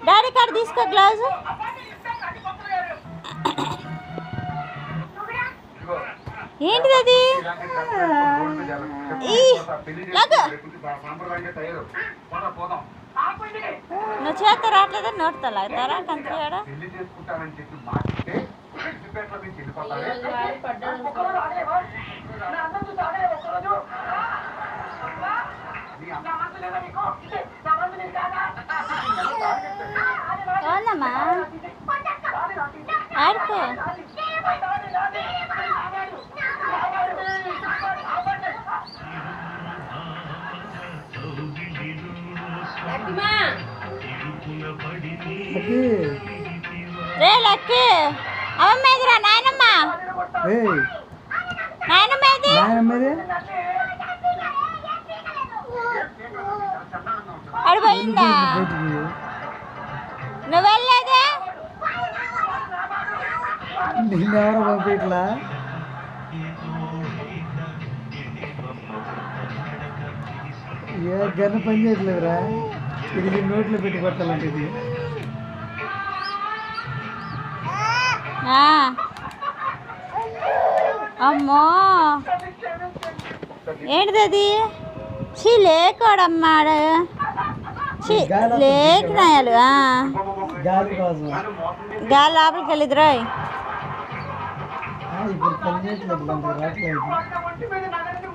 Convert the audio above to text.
Daddy కాడ తీసుకో gloves. ఏంటిది అది? నువ్వు చేత రావట్లేదా? నోటితో లాగుతారా కంత్రిగాడ? అవునమ్మా ఆడుకో. రే లక్కి అమ్మమ్మ ఎదురా నాయనమ్మ. నాయనమ్మ ఏది? అడిపోయిందా? నువ్వు వెళ్ళలేదే? నిన్నెవరో పంపిట్లా. ఏ గన్ను పని చేయట్లేదురా. ఇది నోట్లో పెట్టి కొట్టాలంటే ఇది. అమ్మో ఏంటిది అది? చీ లేకోడమ్మాడు. చీ లేకినాయాలు. గాలి కోసం గాలి లోపలికి వెళ్ళిద్రా. ఇప్పుడు పని చేయట్లేదు, రావట్లేదు.